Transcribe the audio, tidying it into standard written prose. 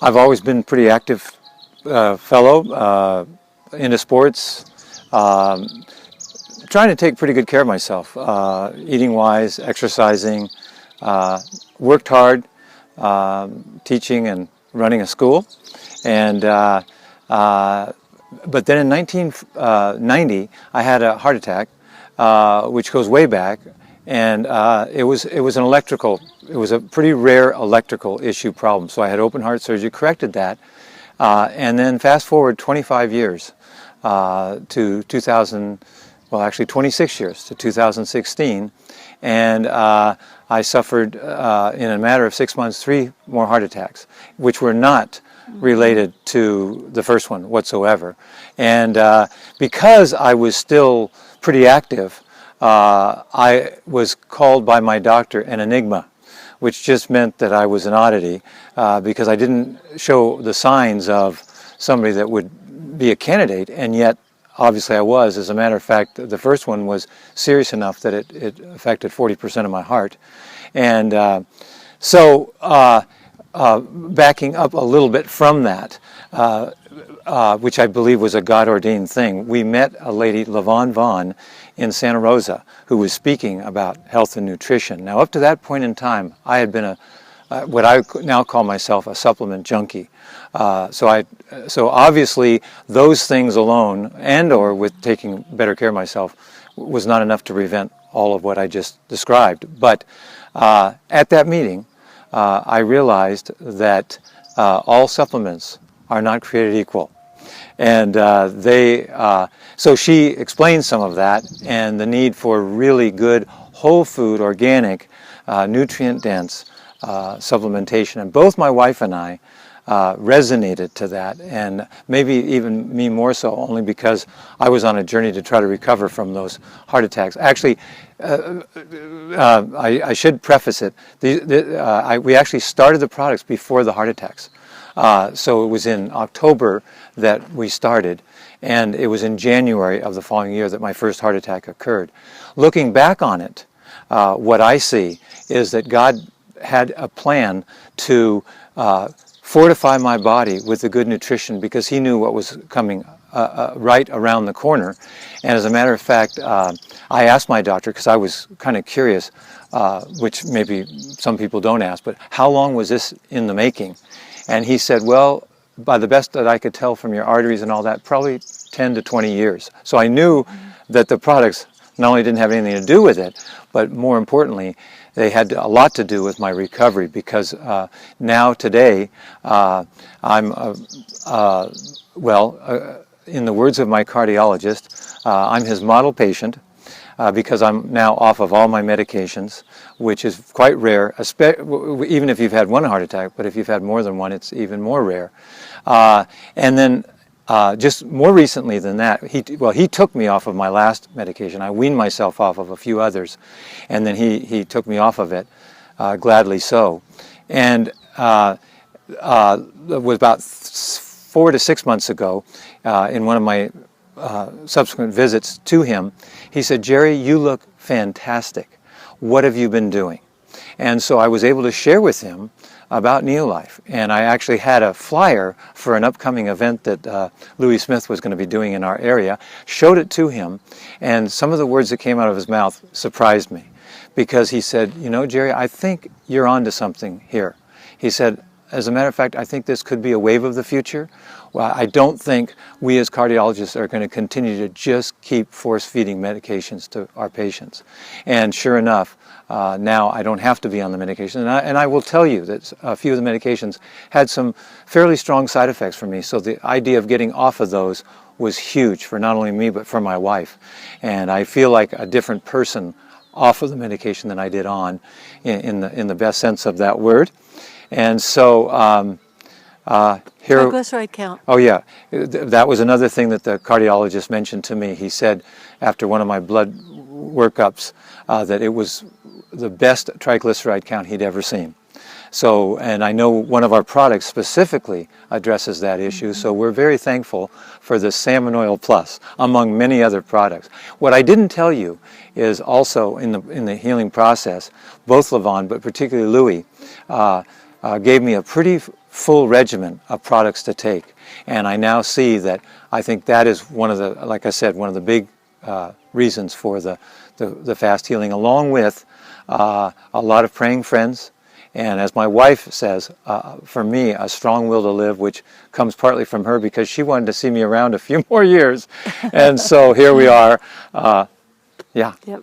I've always been pretty active fellow, into sports, trying to take pretty good care of myself, eating wise, exercising, worked hard, teaching and running a school, and but then in 1990 I had a heart attack, which goes way back, and it was a pretty rare electrical issue problem. So I had open heart surgery, corrected that, and then fast forward 25 years to 2000, well actually 26 years to 2016, and I suffered in a matter of 6 months 3 more heart attacks, which were not related to the first one whatsoever. And because I was still pretty active, I was called by my doctor an enigma, which just meant that I was an oddity, because I didn't show the signs of somebody that would be a candidate, and yet obviously I was. As a matter of fact, the first one was serious enough that it affected 40% of my heart. And so backing up a little bit from that, which I believe was a God-ordained thing, we met a lady, LaVon Vaughn, in Santa Rosa, who was speaking about health and nutrition. Now, up to that point in time, I had been what I now call myself a supplement junkie. So obviously those things alone, and or with taking better care of myself, was not enough to prevent all of what I just described. But at that meeting, I realized that all supplements are not created equal. And so she explained some of that and the need for really good whole food, organic, nutrient-dense supplementation. And both my wife and I resonated to that, and maybe even me more so, only because I was on a journey to try to recover from those heart attacks. Actually, I should preface it. We actually started the products before the heart attacks. So it was in October that we started, and it was in January of the following year that my first heart attack occurred. Looking back on it, what I see is that God had a plan to fortify my body with the good nutrition, because He knew what was coming right around the corner. And as a matter of fact, I asked my doctor, because I was kind of curious, which maybe some people don't ask, but how long was this in the making? And he said, well, by the best that I could tell from your arteries and all that, probably 10 to 20 years. So I knew that the products not only didn't have anything to do with it, but more importantly, they had a lot to do with my recovery, because now today I'm, in the words of my cardiologist, I'm his model patient, because I'm now off of all my medications, which is quite rare, even if you've had one heart attack, but if you've had more than one, it's even more rare. And then just more recently than that, he took me off of my last medication. I weaned myself off of a few others, and then he took me off of it, gladly so. And it was about 4 to 6 months ago, in one of my subsequent visits to him, he said, "Jerry, you look fantastic. What have you been doing?" And so I was able to share with him about Neolife, and I actually had a flyer for an upcoming event that Louis Smith was going to be doing in our area, showed it to him, and some of the words that came out of his mouth surprised me, because he said, "You know, Jerry, I think you're onto something here." He said, "As a matter of fact, I think this could be a wave of the future. Well, I don't think we as cardiologists are going to continue to just keep force-feeding medications to our patients." And sure enough, now I don't have to be on the medication. And I will tell you that a few of the medications had some fairly strong side effects for me. So the idea of getting off of those was huge for not only me, but for my wife. And I feel like a different person off of the medication than I did on, in the best sense of that word. And so here, triglyceride count. Oh yeah, that was another thing that the cardiologist mentioned to me. He said after one of my blood workups that it was the best triglyceride count he'd ever seen. So, and I know one of our products specifically addresses that issue, so we're very thankful for the Salmon Oil Plus, among many other products. What I didn't tell you is also in the healing process, both LaVon, but particularly Louis, gave me a pretty full regimen of products to take. And I now see that I think that is one of the, like I said, one of the big reasons for the fast healing, along with a lot of praying friends. And as my wife says, for me, a strong will to live, which comes partly from her because she wanted to see me around a few more years. And so here we are. Yeah. Yep.